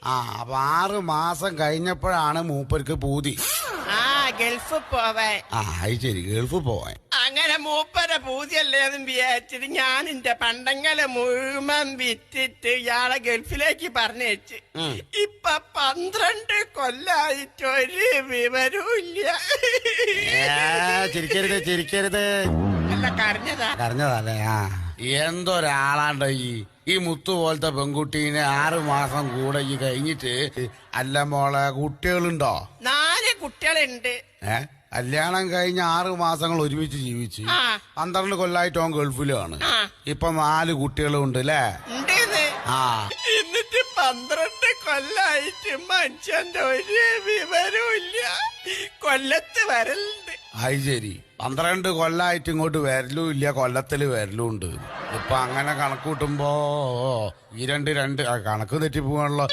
ആ അപ്പൊ 6 മാസം കഴിഞ്ഞപ്പോഴാണ് മൂപ്പർക്ക് പൂതി. ഗൾഫ് പോവാൻ. അത് ശരി, ഗൾഫ് പോവാൻ. അങ്ങനെ മൂപ്പര പൂതിയല്ലേന്നും വിചാരിച്ചിട്ട് ഞാൻ എന്റെ പണ്ടങ്ങളെ മുഴുവൻ വിറ്റിട്ട് ഇയാളെ ഗൾഫിലേക്ക് പറഞ്ഞേച്ച്. ഇപ്പൊ 12 കൊല്ലായിട്ട് ഒരു വിവരവും ഇല്ല. ചിരിക്കരുത്. അല്ല, കരഞ്ഞതല്ലേ? എന്തൊരാളാണ്ടോ ഈ മുത്തു പോലത്തെ പെൺകുട്ടീനെ 6 മാസം കൂടെ ഈ കഴിഞ്ഞിട്ട്. അല്ല മോളെ, കുട്ടികളുണ്ടോ? 4 കുട്ടികളുണ്ട്. കല്യാണം കഴിഞ്ഞ 6 മാസങ്ങൾ ഒരുമിച്ച് ജീവിച്ച് 12 കൊല്ലായിട്ട് ഓൻ ഗൾഫിലാണ്. ഇപ്പൊ 4 കുട്ടികളും ഉണ്ട് അല്ലേ? എന്നിട്ട് 12 കൊല്ലായിട്ട് മനുഷ്യന്റെ ഒരു വിവരവും ഇല്ല. കൊല്ലത്ത് വരലുണ്ട്. അത് ശരി, 12 കൊല്ലായിട്ട് ഇങ്ങോട്ട് വരലും ഇല്ല, കൊല്ലത്തില് വരലും ഉണ്ട്. ഇപ്പൊ അങ്ങനെ കണക്ക് കൂട്ടുമ്പോ ഈ രണ്ട് കണക്ക് തെറ്റിപ്പോവാണല്ലോ.